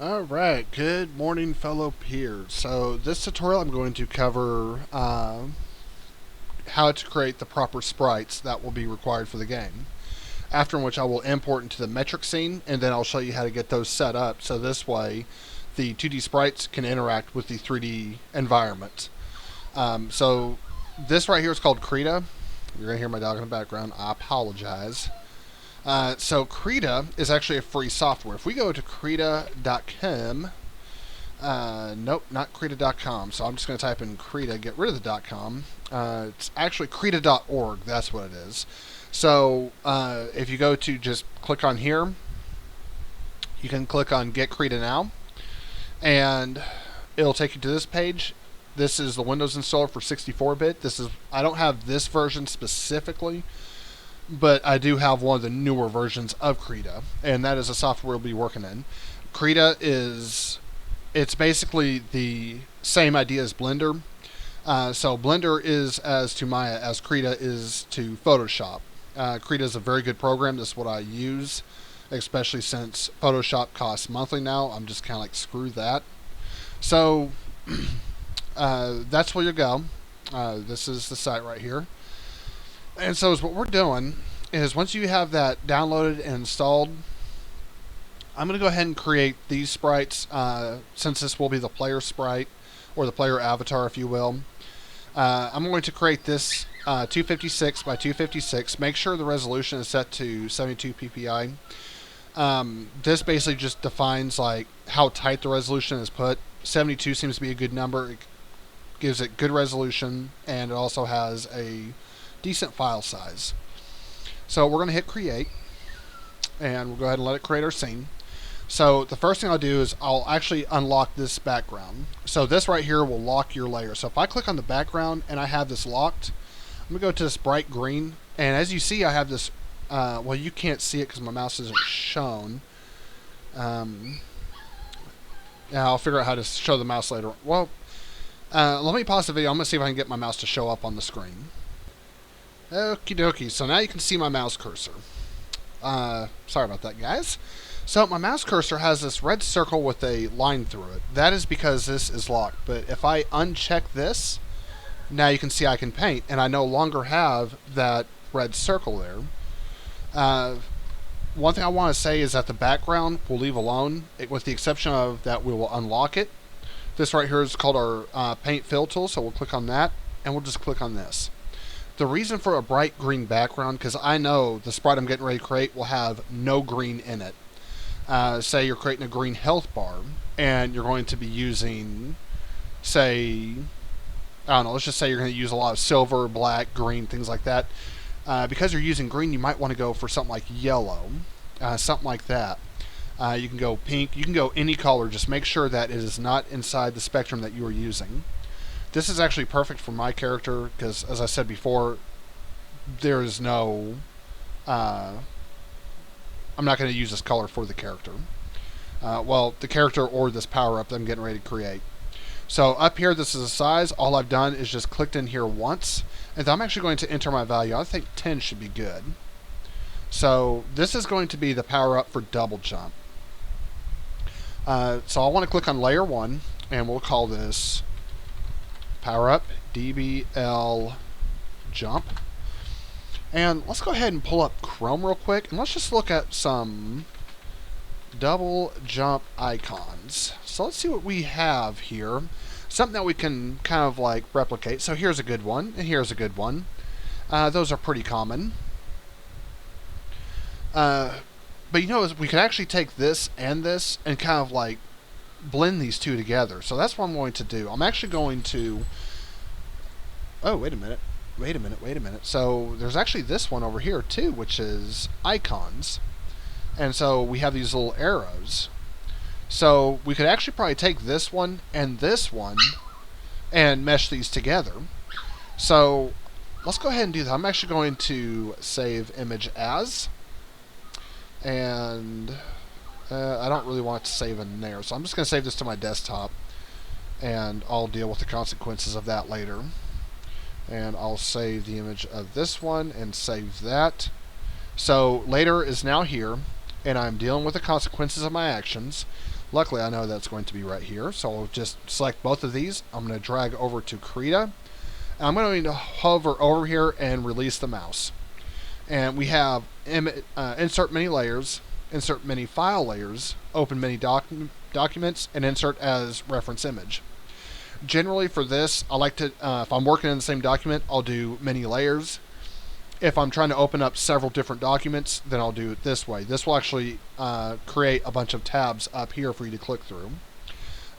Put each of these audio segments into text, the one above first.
Alright, good morning fellow peers. So this tutorial I'm going to cover how to create the proper sprites that will be required for the game. After which I will import into the metric scene, and then I'll show you how to get those set up so this way the 2D sprites can interact with the 3D environment. So this right here is called Krita. You're going to hear my dog in the background. I apologize. So Krita is actually a free software. If we go to Krita.com, nope, not Krita.com. So I'm just going to type in Krita, get rid of the .com. It's actually Krita.org. That's what it is. So if you go to just click on here, you can click on Get Krita Now, and it'll take you to this page. This is the Windows installer for 64-bit. I don't have this version specifically, but I do have one of the newer versions of Krita, and that is a software we'll be working in. Krita it's basically the same idea as Blender. So Blender is as to Maya as Krita is to Photoshop. Krita is a very good program. This is what I use, especially since Photoshop costs monthly now. I'm just kind of like, screw that. So that's where you go. This is the site right here. And so what we're doing is once you have that downloaded and installed, I'm going to go ahead and create these sprites, since this will be the player sprite, or the player avatar, if you will. I'm going to create this 256 by 256. Make sure the resolution is set to 72 ppi. This basically just defines like how tight the resolution is put. 72 seems to be a good number. It gives it good resolution, and it also has a decent file size. So we're going to hit create, and we'll go ahead and let it create our scene. So the first thing I'll do is I'll actually unlock this background. So this right here will lock your layer. So if I click on the background and I have this locked, I'm going to go to this bright green, and as you see I have this, well, you can't see it because my mouse isn't shown. Now I'll figure out how to show the mouse later. Well, let me pause the video. I'm going to see if I can get my mouse to show up on the screen. Okie dokie, so now you can see my mouse cursor. Sorry about that, guys. So my mouse cursor has this red circle with a line through it. That is because this is locked. But if I uncheck this, now you can see I can paint, and I no longer have that red circle there. One thing I want to say is that the background we'll leave alone, with the exception of that we will unlock it. This right here is called our paint fill tool, so we'll click on that, and we'll just click on this. The reason for a bright green background, because I know the sprite I'm getting ready to create will have no green in it. Say you're creating a green health bar, and you're going to be using, say, I don't know, let's just say you're going to use a lot of silver, black, green, things like that. Because you're using green, you might want to go for something like yellow, something like that. You can go pink, you can go any color, just make sure that it is not inside the spectrum that you are using. This is actually perfect for my character because, as I said before, there is no... I'm not going to use this color for the character. Well, the character or this power-up that I'm getting ready to create. So up here, this is a size. All I've done is just clicked in here once. And I'm actually going to enter my value. I think 10 should be good. So this is going to be the power-up for double jump. So I want to click on layer 1, and we'll call this power up DBL jump. And let's go ahead and pull up Chrome real quick, and let's just look at some double jump icons. So let's see what we have here. Something that we can kind of like replicate. So here's a good one, and here's a good one. Those are pretty common. But you know, we can actually take this and kind of like blend these two together. So that's what I'm going to do. I'm actually going to... Oh, wait a minute. So there's actually this one over here too, which is icons. And so we have these little arrows. So we could actually probably take this one and mesh these together. So let's go ahead and do that. I'm actually going to save image as. And I don't really want it to save in there, so I'm just going to save this to my desktop, and I'll deal with the consequences of that later. And I'll save the image of this one and save that. So later is now here, and I'm dealing with the consequences of my actions. Luckily, I know that's going to be right here, so I'll just select both of these. I'm going to drag over to Krita, and I'm going to hover over here and release the mouse. And we have insert many layers, insert many file layers, open many documents, and insert as reference image. Generally for this, I like to, if I'm working in the same document, I'll do many layers. If I'm trying to open up several different documents, then I'll do it this way. This will actually create a bunch of tabs up here for you to click through.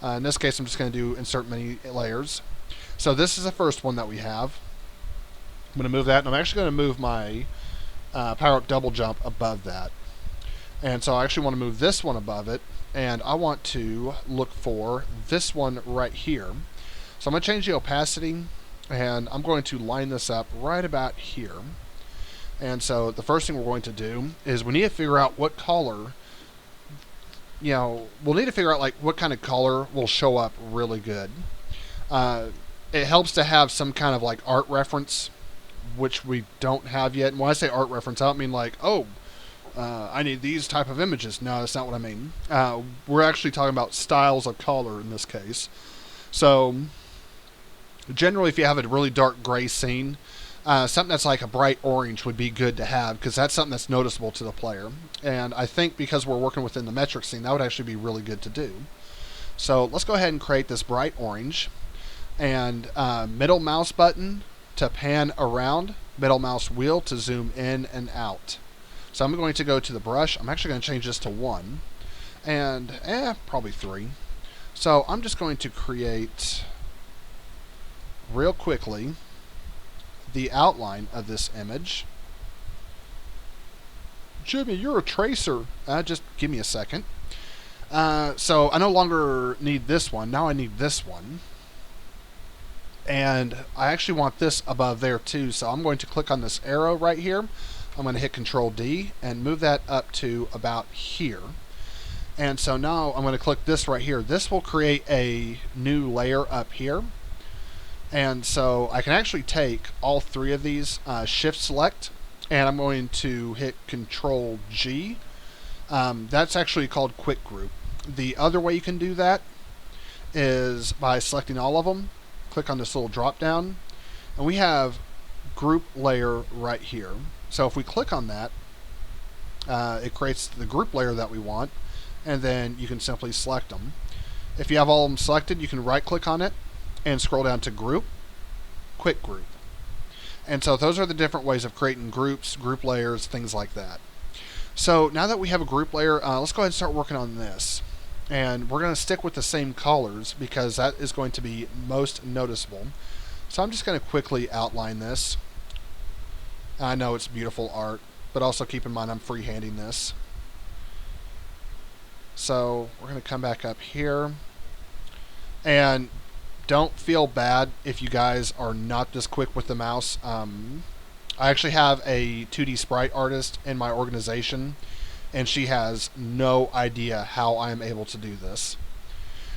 In this case, I'm just going to do insert many layers. So this is the first one that we have. I'm going to move that, and I'm actually going to move my power up double jump above that. And so I actually want to move this one above it, and I want to look for this one right here. So I'm going to change the opacity, and I'm going to line this up right about here. And so the first thing we're going to do is we need to figure out what color, we'll need to figure out like what kind of color will show up really good. It helps to have some kind of like art reference, which we don't have yet. And when I say art reference, I don't mean like, I need these type of images. No, that's not what I mean. We're actually talking about styles of color in this case. So generally, if you have a really dark gray scene, something that's like a bright orange would be good to have, because that's something that's noticeable to the player. And I think because we're working within the metric scene, that would actually be really good to do. So let's go ahead and create this bright orange. And middle mouse button to pan around, middle mouse wheel to zoom in and out. So I'm going to go to the brush. I'm actually going to change this to 1. And probably 3. So I'm just going to create real quickly the outline of this image. Jimmy, you're a tracer. Just give me a second. So I no longer need this one. Now I need this one. And I actually want this above there too. So I'm going to click on this arrow right here. I'm going to hit Control D and move that up to about here. And so now I'm going to click this right here. This will create a new layer up here. And so I can actually take all 3 of these, shift select, and I'm going to hit Control G. That's actually called Quick Group. The other way you can do that is by selecting all of them, click on this little drop down, and we have Group Layer right here. So if we click on that, it creates the group layer that we want, and then you can simply select them. If you have all of them selected, you can right click on it and scroll down to Group, Quick Group. And so those are the different ways of creating groups, group layers, things like that. So now that we have a group layer, let's go ahead and start working on this. And we're going to stick with the same colors because that is going to be most noticeable. So I'm just going to quickly outline this. I know it's beautiful art, but also keep in mind I'm freehanding this. So we're going to come back up here. And don't feel bad if you guys are not this quick with the mouse. I actually have a 2D sprite artist in my organization, and she has no idea how I am able to do this.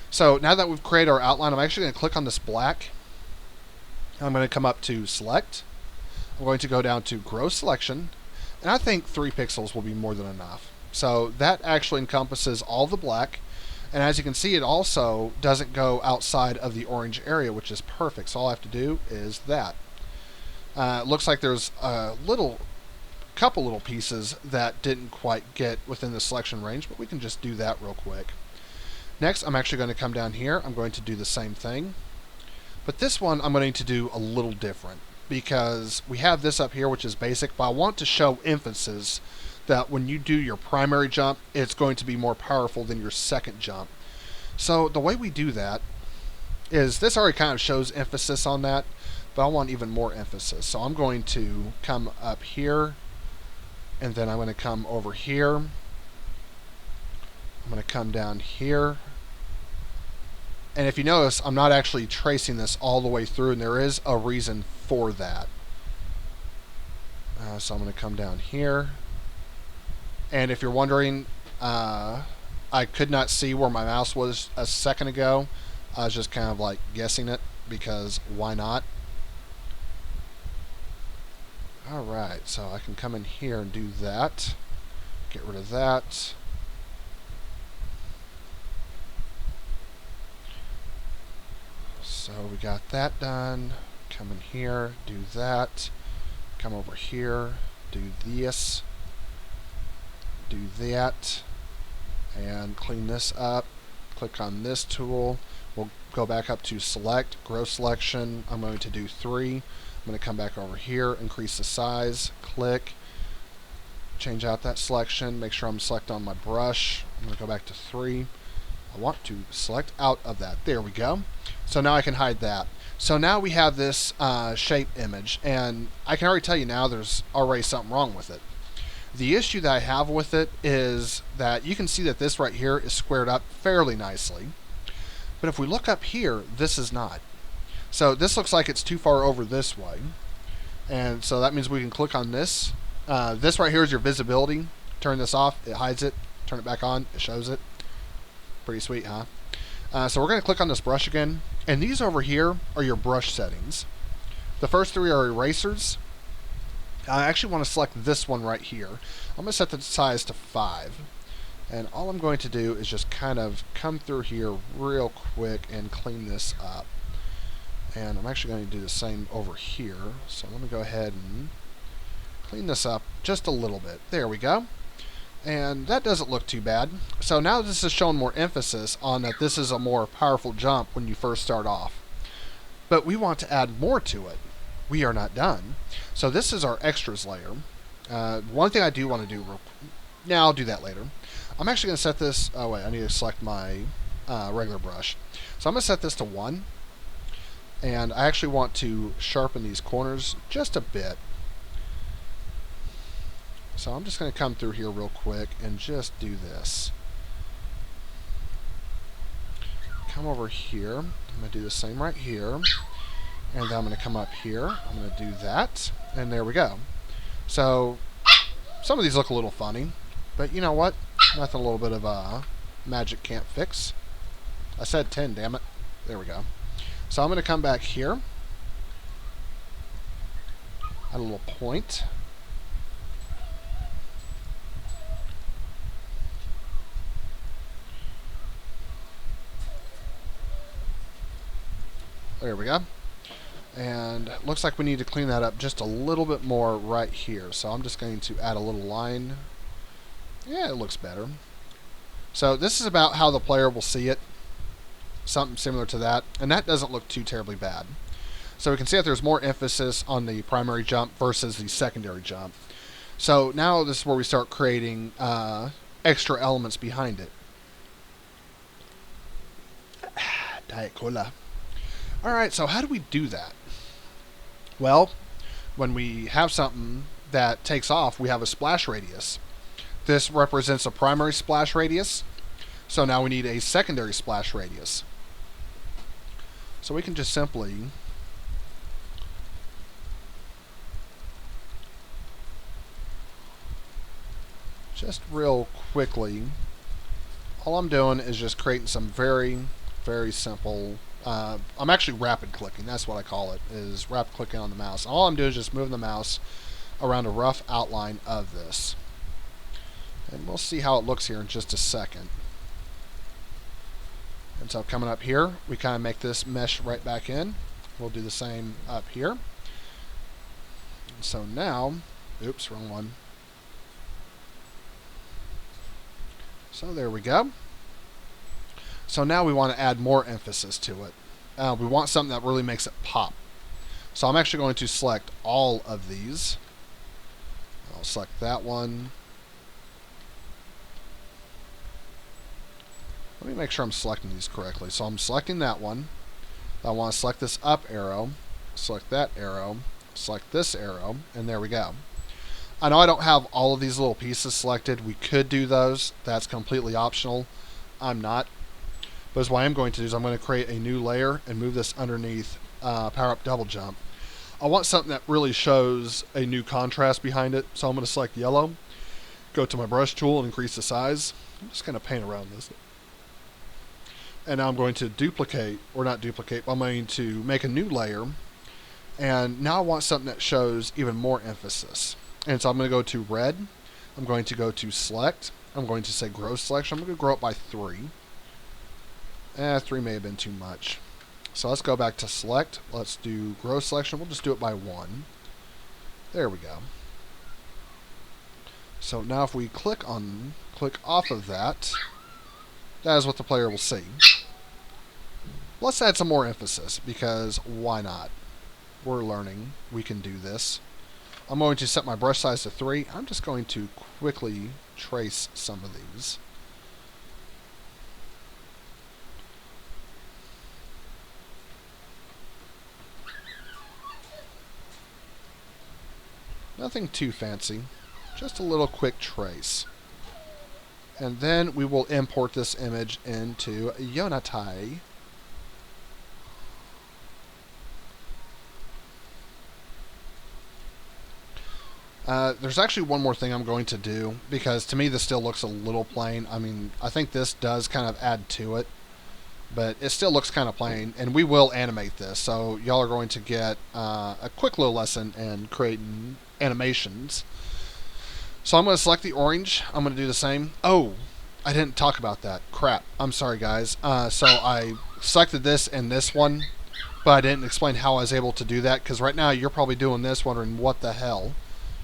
So now that we've created our outline, I'm actually going to click on this black. I'm going to come up to Select. I'm going to go down to Gross Selection, and I think 3 pixels will be more than enough. So that actually encompasses all the black. And as you can see, it also doesn't go outside of the orange area, which is perfect. So all I have to do is that. It looks like there's a couple little pieces that didn't quite get within the selection range, but we can just do that real quick. Next, I'm actually going to come down here. I'm going to do the same thing. But this one I'm going to do a little different because we have this up here, which is basic, but I want to show emphasis that when you do your primary jump, it's going to be more powerful than your second jump. So the way we do that is, this already kind of shows emphasis on that, but I want even more emphasis. So I'm going to come up here, and then I'm going to come over here. I'm going to come down here. And if you notice, I'm not actually tracing this all the way through, and there is a reason for that. So I'm going to come down here. And if you're wondering, I could not see where my mouse was a second ago. I was just kind of like guessing it, because why not? Alright, so I can come in here and do that. Get rid of that. So we got that done. Come in here, do that. Come over here, do this, do that, and clean this up. Click on this tool. We'll go back up to select, grow selection. I'm going to do 3. I'm going to come back over here, increase the size, click, change out that selection, make sure I'm selected on my brush. I'm going to go back to 3. I want to select out of that. There we go. So now I can hide that. So now we have this shape image, and I can already tell you now there's already something wrong with it. The issue that I have with it is that you can see that this right here is squared up fairly nicely. But if we look up here, this is not. So this looks like it's too far over this way. And so that means we can click on this. This right here is your visibility. Turn this off, it hides it. Turn it back on, it shows it. Pretty sweet, huh? So we're going to click on this brush again. And these over here are your brush settings. The first 3 are erasers. I actually want to select this one right here. I'm going to set the size to 5. And all I'm going to do is just kind of come through here real quick and clean this up. And I'm actually going to do the same over here. So let me go ahead and clean this up just a little bit. There we go. And that doesn't look too bad. So now this is showing more emphasis on that this is a more powerful jump when you first start off. But we want to add more to it. We are not done. So this is our extras layer. One thing I do want to do real quick. Now I'll do that later. I'm actually going to set this... Oh wait, I need to select my regular brush. So I'm going to set this to 1. And I actually want to sharpen these corners just a bit. So I'm just going to come through here real quick and just do this. Come over here. I'm going to do the same right here. And then I'm going to come up here. I'm going to do that. And there we go. So some of these look a little funny. But you know what? Nothing a little bit of magic can't fix. I said 10, damn it. There we go. So I'm going to come back here. Add a little point. There we go. And it looks like we need to clean that up just a little bit more right here. So I'm just going to add a little line. Yeah, it looks better. So this is about how the player will see it. Something similar to that. And that doesn't look too terribly bad. So we can see that there's more emphasis on the primary jump versus the secondary jump. So now this is where we start creating extra elements behind it. Diet Cola. Alright, so how do we do that? Well, when we have something that takes off, we have a splash radius. This represents a primary splash radius. So now we need a secondary splash radius. So we can just simply real quickly, all I'm doing is just creating some very, very simple I'm actually rapid clicking, that's what I call it, is rapid clicking on the mouse. All I'm doing is just moving the mouse around a rough outline of this. And we'll see how it looks here in just a second. And so coming up here, we kind of make this mesh right back in. We'll do the same up here. And so now, oops, wrong one. So there we go. So now we want to add more emphasis to it. We want something that really makes it pop. So I'm actually going to select all of these. I'll select that one. Let me make sure I'm selecting these correctly. So I'm selecting that one. I want to select this up arrow, select that arrow, select this arrow, and there we go. I know I don't have all of these little pieces selected. We could do those. That's completely optional. I'm not. But what I am going to do is I'm going to create a new layer and move this underneath Power Up Double Jump. I want something that really shows a new contrast behind it. So I'm going to select yellow, go to my brush tool and increase the size. I'm just going to paint around this. And now I'm going to duplicate, or not duplicate, but I'm going to make a new layer. And now I want something that shows even more emphasis. And so I'm going to go to red. I'm going to go to select. I'm going to say grow selection. I'm going to grow it by 3. 3 may have been too much. So let's go back to select. Let's do grow selection. We'll just do it by 1. There we go. So now if we click off of that, that is what the player will see. Let's add some more emphasis, because why not? We're learning. We can do this. I'm going to set my brush size to 3. I'm just going to quickly trace some of these. Nothing too fancy, just a little quick trace. And then we will import this image into Unity. There's actually one more thing I'm going to do, because to me this still looks a little plain. I mean, I think this does kind of add to it, but it still looks kind of plain, and we will animate this. So y'all are going to get a quick little lesson in creating animations. So I'm going to select the orange. I'm going to do the same. Oh, I didn't talk about that. Crap. I'm sorry, guys. So I selected this and this one, but I didn't explain how I was able to do that, because right now you're probably doing this wondering what the hell.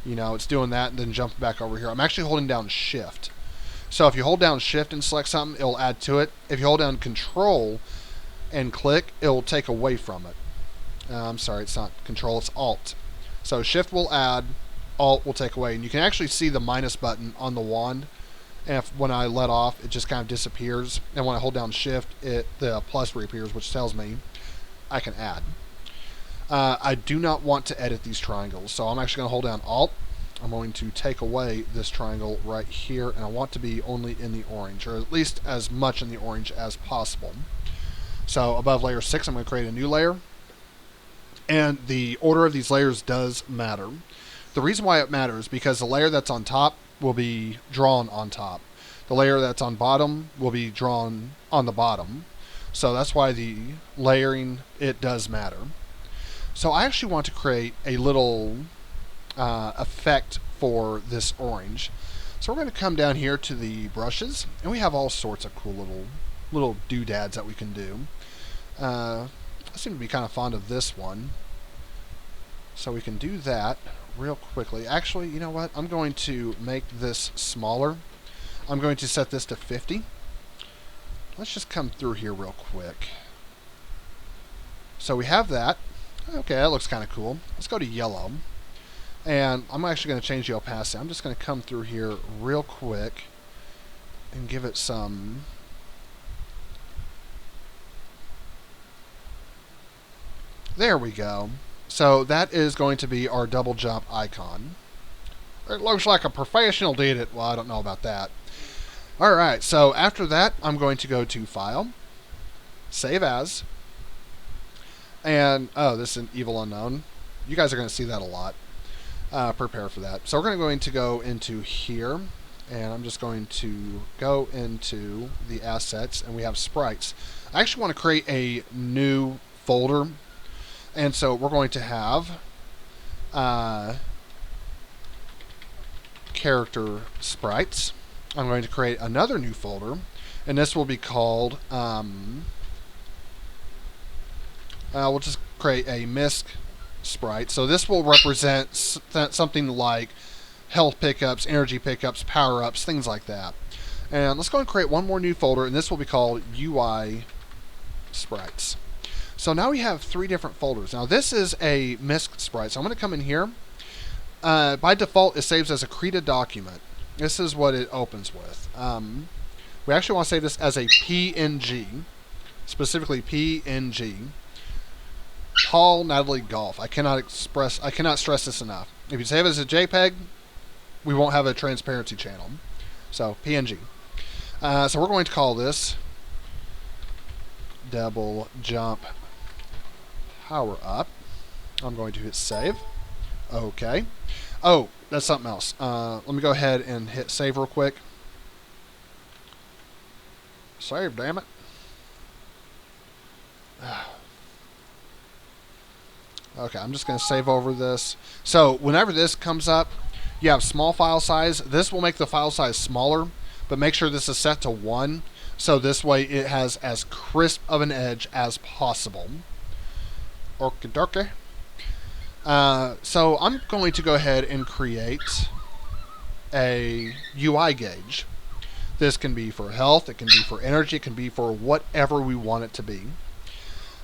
You know, it's doing that and then jumping back over here. I'm actually holding down Shift. So if you hold down Shift and select something, it'll add to it. If you hold down Control and click, it'll take away from it. I'm sorry, it's not Control, it's Alt. So Shift will add, Alt will take away. And you can actually see the minus button on the wand. And when I let off, it just kind of disappears. And when I hold down Shift, the plus reappears, which tells me I can add. I do not want to edit these triangles, so I'm actually going to hold down Alt. I'm going to take away this triangle right here, and I want to be only in the orange, or at least as much in the orange as possible. So above layer 6, I'm going to create a new layer, and the order of these layers does matter. The reason why it matters is because the layer that's on top will be drawn on top. The layer that's on bottom will be drawn on the bottom. So that's why the layering, it does matter. So I actually want to create a little effect for this orange. So we're going to come down here to the brushes, and we have all sorts of cool little doodads that we can do. I seem to be kind of fond of this one. So we can do that real quickly. Actually, you know what? I'm going to make this smaller. I'm going to set this to 50. Let's just come through here real quick. So we have that. Okay, that looks kind of cool. Let's go to yellow. And I'm actually going to change the opacity. I'm just going to come through here real quick and give it some... There we go. So that is going to be our double jump icon. It looks like a professional did it. Well, I don't know about that. Alright, so after that, I'm going to go to File, Save As, and, oh, this is an Evil Unknown. You guys are going to see that a lot. Prepare for that. So we're going to go into here, and I'm just going to go into the assets, and we have sprites. I actually want to create a new folder, and so we're going to have character sprites. I'm going to create another new folder, and this will be called, we'll just create a misc sprite. So this will represent something like health pickups, energy pickups, power-ups, things like that. And let's go and create one more new folder, and this will be called UI Sprites. So now we have 3 different folders. Now this is a misc sprite, so I'm going to come in here. By default, it saves as a created document. This is what it opens with. We actually want to save this as a PNG, specifically PNG. Paul Natalie Golf. I cannot stress this enough. If you save it as a JPEG, we won't have a transparency channel. So PNG. So we're going to call this double jump power up. I'm going to hit save. Okay. Oh, that's something else. Let me go ahead and hit save real quick. Save, damn it. Okay, I'm just going to save over this. So whenever this comes up, you have small file size. This will make the file size smaller, but make sure this is set to 1. So this way it has as crisp of an edge as possible. Okie dokie. So I'm going to go ahead and create a UI gauge. This can be for health, it can be for energy, it can be for whatever we want it to be.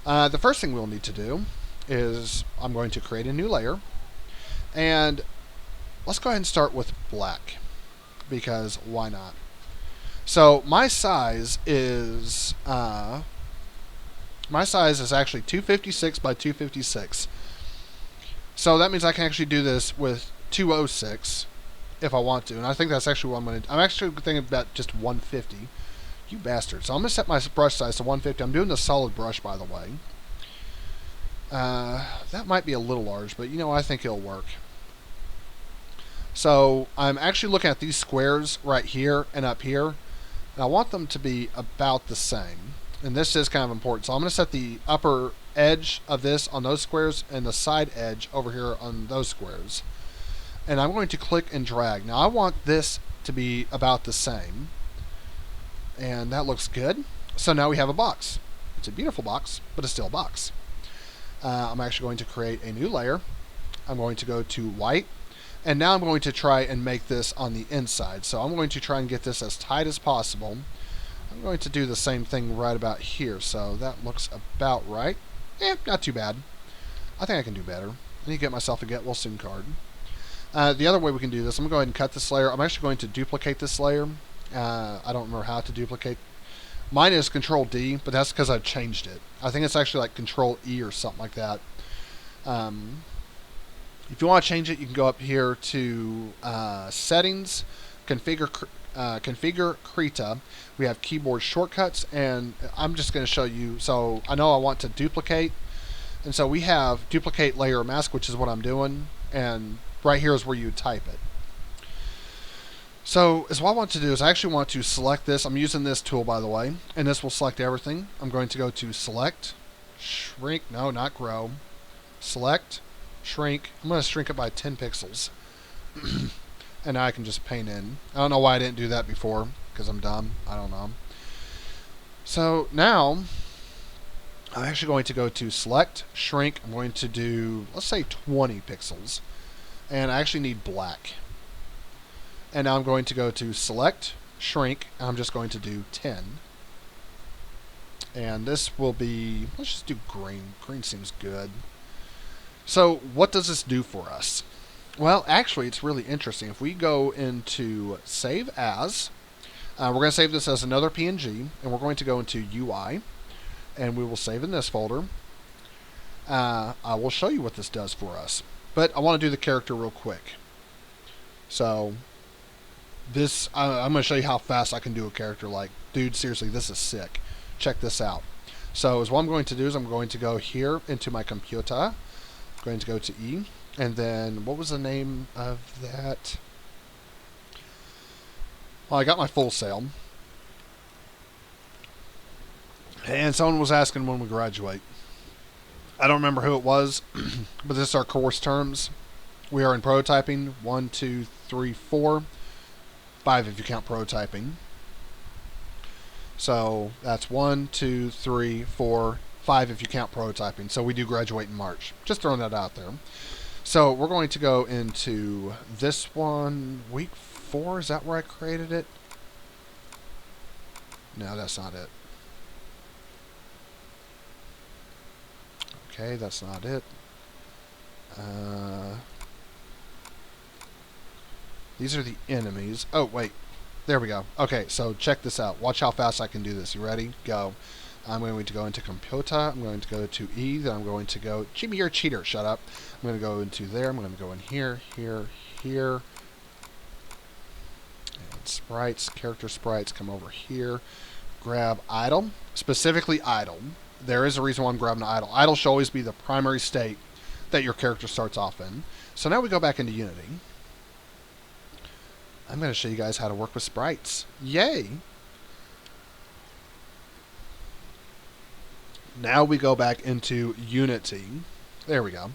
The first thing we'll need to do is I'm going to create a new layer. And let's go ahead and start with black, because why not? So my size is actually 256 by 256. So that means I can actually do this with 206 if I want to, and I think that's actually what I'm going to do. I'm actually thinking about just 150. You bastard. So I'm going to set my brush size to 150. I'm doing the solid brush, by the way. That might be a little large, but I think it'll work. So I'm actually looking at these squares right here and up here, and I want them to be about the same. And this is kind of important. So I'm going to set the upper edge of this on those squares and the side edge over here on those squares. And I'm going to click and drag. Now I want this to be about the same. And that looks good. So now we have a box. It's a beautiful box, but it's still a box. I'm actually going to create a new layer. I'm going to go to white. And now I'm going to try and make this on the inside. So I'm going to try and get this as tight as possible. I'm going to do the same thing right about here. So that looks about right. Not too bad. I think I can do better. I need to get myself a get well soon card. The other way we can do this, I'm going to go ahead and cut this layer. I'm actually going to duplicate this layer. I don't remember how to duplicate. Mine is Control D, but that's because I've changed it. I think it's actually like Control E or something like that. If you want to change it, you can go up here to Settings, Configure Krita. We have keyboard shortcuts, and I'm just going to show you. So I know I want to duplicate, and so we have Duplicate Layer Mask, which is what I'm doing, and right here is where you type it. So what I want to do is I actually want to select this. I'm using this tool, by the way, and this will select everything. I'm going to go to Select, Shrink, no, not Grow, Select, Shrink. I'm going to shrink it by 10 pixels. And now I can just paint in. I don't know why I didn't do that before, because I'm dumb. I don't know. So now I'm actually going to go to Select, Shrink. I'm going to do, let's say 20 pixels. And I actually need black. And now I'm going to go to Select, Shrink, and I'm just going to do 10. And this will be, let's just do green. Green seems good. So what does this do for us? Well, actually, it's really interesting. If we go into Save As, we're going to save this as another PNG, and we're going to go into UI, and we will save in this folder. I will show you what this does for us. But I want to do the character real quick. So this, I'm going to show you how fast I can do a character. Like, dude, seriously, this is sick. Check this out. So what I'm going to do is I'm going to go here into my computer. I'm going to go to E. And then, what was the name of that? Well, I got my Full Sail. And someone was asking when we graduate. I don't remember who it was, but this is our course terms. We are in prototyping. 1, 2, 3, 4. 5 if you count prototyping. So that's 1, 2, 3, 4, 5 if you count prototyping. So we do graduate in March. Just throwing that out there. So we're going to go into this one, week 4. Is that where I created it? No, that's not it. Okay, that's not it. These are the enemies. Oh, wait. There we go. Okay, so check this out. Watch how fast I can do this. You ready? Go. I'm going to go into computer. I'm going to go to E. Then I'm going to go, Jimmy, you're a cheater. Shut up. I'm going to go into there. I'm going to go in here, here, here. And sprites, character sprites, come over here. Grab idle, specifically idle. There is a reason why I'm grabbing idle. Idle should always be the primary state that your character starts off in. So now we go back into Unity. I'm going to show you guys how to work with sprites. Yay! Now we go back into Unity. There we go.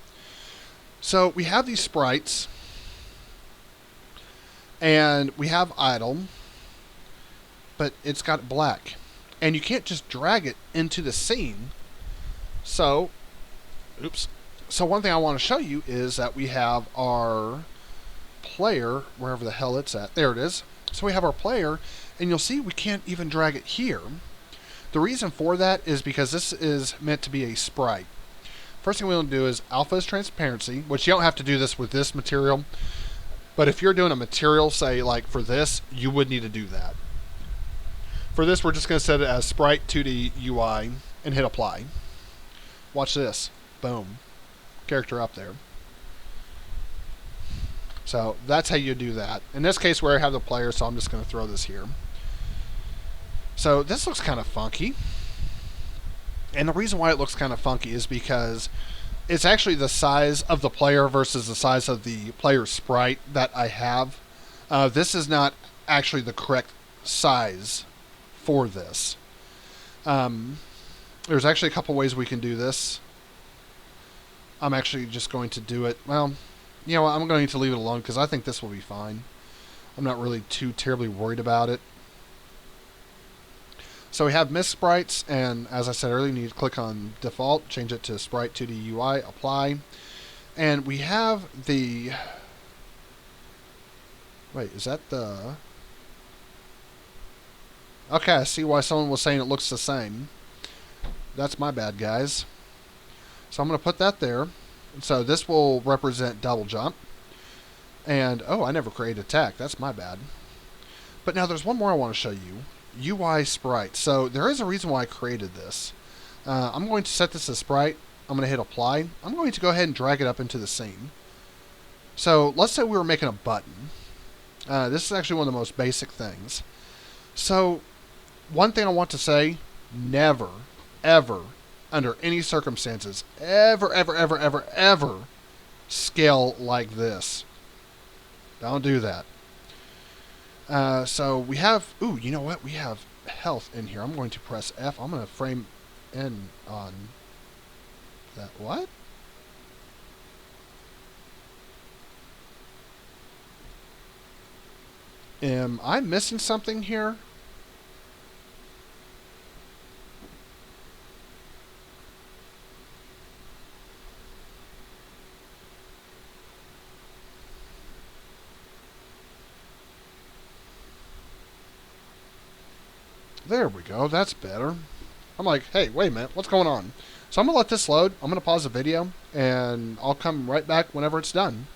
So we have these sprites, and we have idle, but it's got black. and you can't just drag it into the scene. So, oops. So one thing I want to show you is that we have our player, wherever the hell it's at. There it is. So we have our player, and you'll see we can't even drag it here. The reason for that is because this is meant to be a sprite. First thing we want to do is alpha is transparency, which you don't have to do this with this material, but if you're doing a material, say like for this, you would need to do that. For this, we're just going to set it as Sprite 2D UI and hit apply. Watch this. Boom. Character up there. So that's how you do that. In this case, where I have the player, so I'm just going to throw this here. So this looks kind of funky. And the reason why it looks kind of funky is because it's actually the size of the player versus the size of the player sprite that I have. This is not actually the correct size for this. There's actually a couple ways we can do this. I'm actually just going to do it. Well, you know what? I'm going to leave it alone because I think this will be fine. I'm not really too terribly worried about it. So we have Mist Sprites, and as I said earlier, you need to click on Default, change it to Sprite 2D UI, Apply. And we have the... Wait, is that the... Okay, I see why someone was saying it looks the same. That's my bad, guys. So I'm going to put that there. So this will represent double jump. And, oh, I never created attack. That's my bad. But now there's one more I want to show you. UI Sprite. So there is a reason why I created this. I'm going to set this as Sprite. I'm going to hit Apply. I'm going to go ahead and drag it up into the scene. So let's say we were making a button. This is actually one of the most basic things. So one thing I want to say, never, ever, under any circumstances, ever, ever, ever, ever, ever scale like this. Don't do that. So we have, ooh, you know what? We have health in here. I'm going to press F. I'm going to frame in on that. What? Am I missing something here? There we go. That's better. I'm like, hey, wait a minute. What's going on? So I'm going to let this load. I'm going to pause the video, and I'll come right back whenever it's done.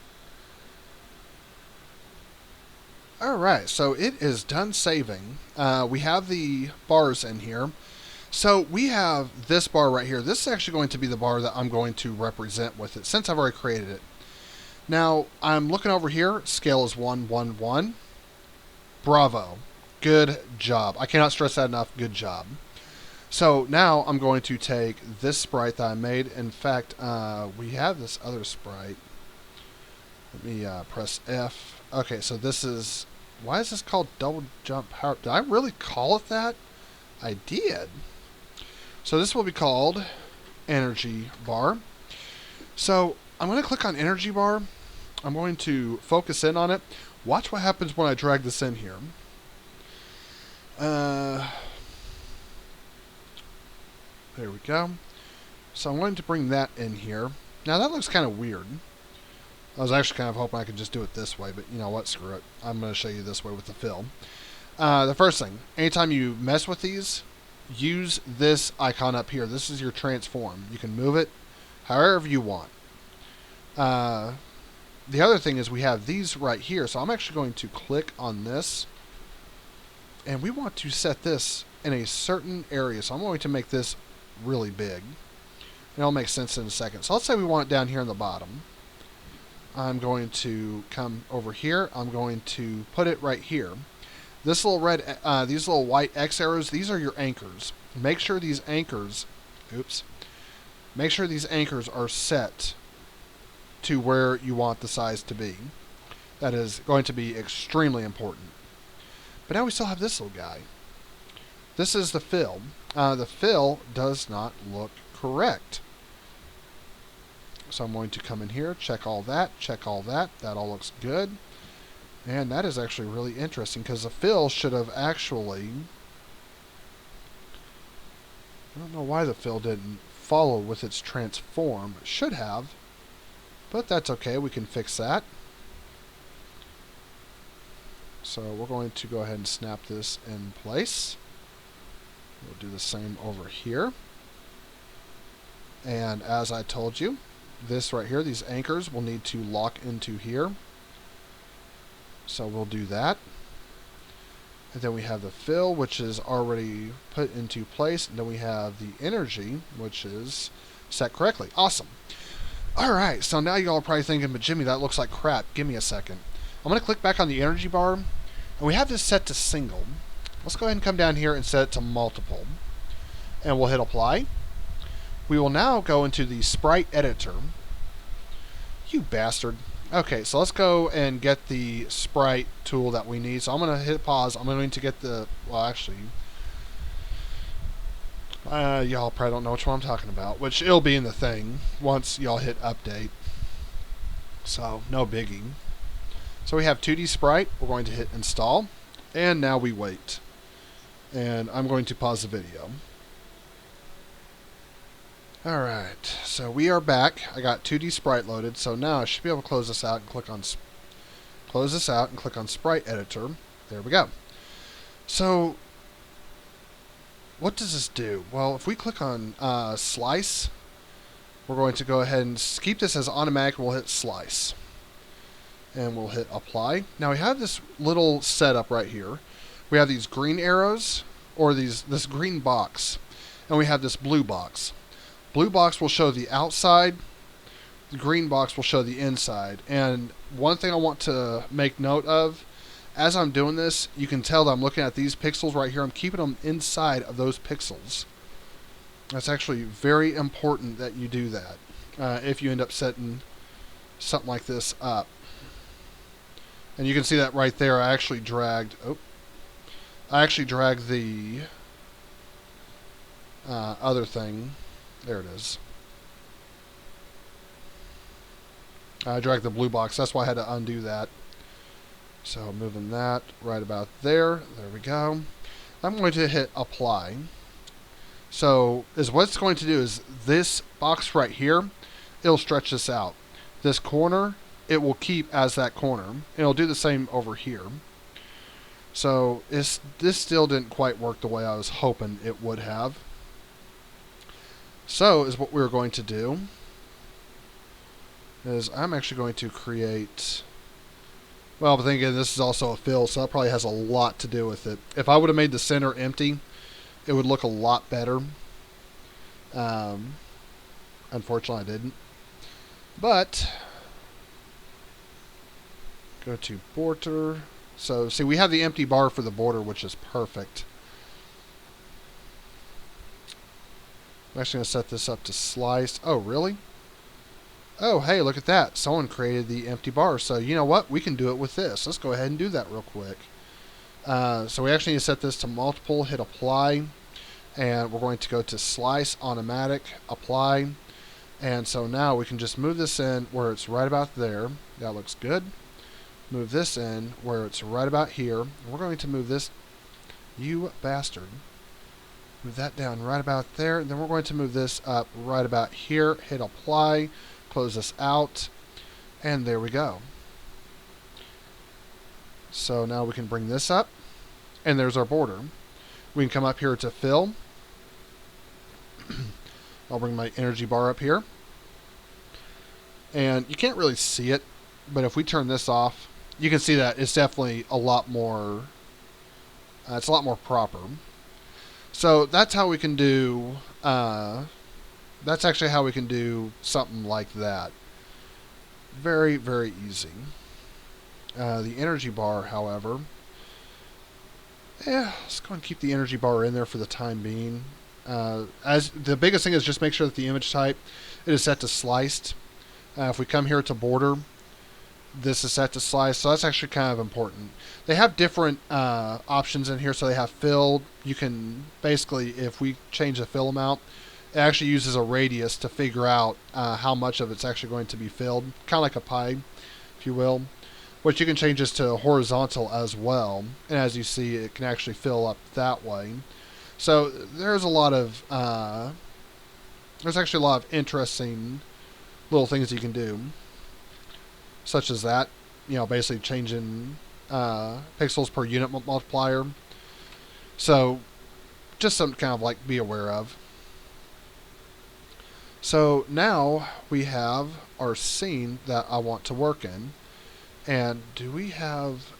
Alright, so it is done saving. We have the bars in here. So we have this bar right here. This is actually going to be the bar that I'm going to represent with it, since I've already created it. Now, I'm looking over here. Scale is 1, 1, 1. Bravo. Good job. I cannot stress that enough. Good job. So now I'm going to take this sprite that I made. In fact, we have this other sprite. Let me press F. Okay, so this is... Why is this called double jump power? Did I really call it that? I did. So this will be called energy bar. So I'm going to click on energy bar. I'm going to focus in on it. Watch what happens when I drag this in here. There we go. So I'm going to bring that in here. Now that looks kind of weird. I was actually kind of hoping I could just do it this way, but you know what, screw it. I'm going to show you this way with the fill. The first thing, anytime you mess with these, use this icon up here. This is your transform. You can move it however you want. The other thing is we have these right here, so I'm actually going to click on this. And we want to set this in a certain area. So I'm going to make this really big. And it'll make sense in a second. So let's say we want it down here in the bottom. I'm going to come over here. I'm going to put it right here. This little red, these little white X arrows, these are your anchors. Make sure these anchors, make sure these anchors are set to where you want the size to be. That is going to be extremely important. But now we still have this little guy. This is the fill. The fill does not look correct. So I'm going to come in here, check all that, check all that. That all looks good. And that is actually really interesting because the fill should have actually I don't know why the fill didn't follow with its transform. It should have, but that's okay. We can fix that. So we're going to go ahead and snap this in place. We'll do the same over here. And as I told you, this right here, these anchors will need to lock into here. So we'll do that. And then we have the fill, which is already put into place. And then we have the energy, which is set correctly. Awesome. Alright, so now y'all are probably thinking, but Jimmy, that looks like crap. Give me a second. I'm going to click back on the energy bar. And we have this set to single. Let's go ahead and come down here and set it to multiple. And we'll hit apply. We will now go into the sprite editor. You bastard. Okay, so let's go and get the sprite tool that we need. So I'm going to hit pause. I'm going to get the, well, actually, y'all probably don't know which one I'm talking about, which it'll be in the thing once y'all hit update. So, no biggie. So we have 2D Sprite. We're going to hit install. And now we wait. And I'm going to pause the video. Alright, so we are back. I got 2D Sprite loaded, so now I should be able to close this out and click on Sprite Editor. There we go. So, what does this do? Well, if we click on Slice, we're going to go ahead and keep this as automatic. We'll hit Slice. And we'll hit Apply. Now we have this little setup right here. We have these green arrows, or this green box, and we have this blue box. Blue box will show the outside. The green box will show the inside. And one thing I want to make note of, as I'm doing this, you can tell that I'm looking at these pixels right here. I'm keeping them inside of those pixels. That's actually very important that you do that if you end up setting something like this up. And you can see that right there. I actually dragged the other thing. There it is. I dragged the blue box. That's why I had to undo that. So moving that right about there. There we go. I'm going to hit apply. So what it's going to do is this box right here, it'll stretch this out. This corner, it will keep as that corner. And it'll do the same over here. So this still didn't quite work the way I was hoping it would have. So is what we're going to do is I'm actually going to create, well, but then again, this is also a fill, so that probably has a lot to do with it. If I would have made the center empty, it would look a lot better. Unfortunately, I didn't. But go to border. So see, we have the empty bar for the border, which is perfect. I'm actually going to set this up to sliced. Oh, really? Oh, hey, look at that. Someone created the empty bar. So, you know what? We can do it with this. Let's go ahead and do that real quick. So we actually need to set this to multiple, hit apply, and we're going to go to slice, automatic, apply. And so now we can just move this in where it's right about there. That looks good. Move this in where it's right about here. We're going to move this, you bastard. Move that down right about there. And then we're going to move this up right about here. Hit apply. Close this out. And there we go. So now we can bring this up. And there's our border. We can come up here to fill. I'll bring my energy bar up here. And you can't really see it. But if we turn this off, you can see that it's definitely a lot more, it's a lot more proper. So that's how we can do, that's actually how we can do something like that. Very, very easy. The energy bar, however, let's go and keep the energy bar in there for the time being. As the biggest thing is just make sure that the image type it is set to sliced. If we come here to border, this is set to slice, so that's actually kind of important. They have different options in here. So they have filled. You can basically, if we change the fill amount, it actually uses a radius to figure out how much of it's actually going to be filled, kind of like a pie, if you will. Which you can change this to horizontal as well, and as you see, it can actually fill up that way. So there's a lot of there's actually a lot of interesting little things you can do, such as that. You know, basically changing pixels per unit multiplier. So just something to kind of like be aware of. So now we have our scene that I want to work in. And do we have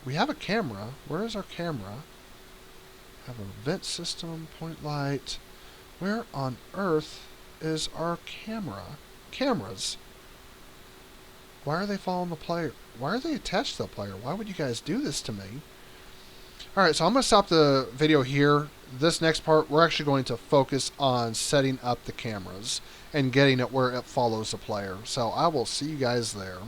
a camera? Where is our camera? Have a vent system, point light. Where on earth is our camera? Cameras. Why are they following the player? Why are they attached to the player? Why would you guys do this to me? Alright, so I'm going to stop the video here. This next part, we're actually going to focus on setting up the cameras and getting it where it follows the player. So I will see you guys there.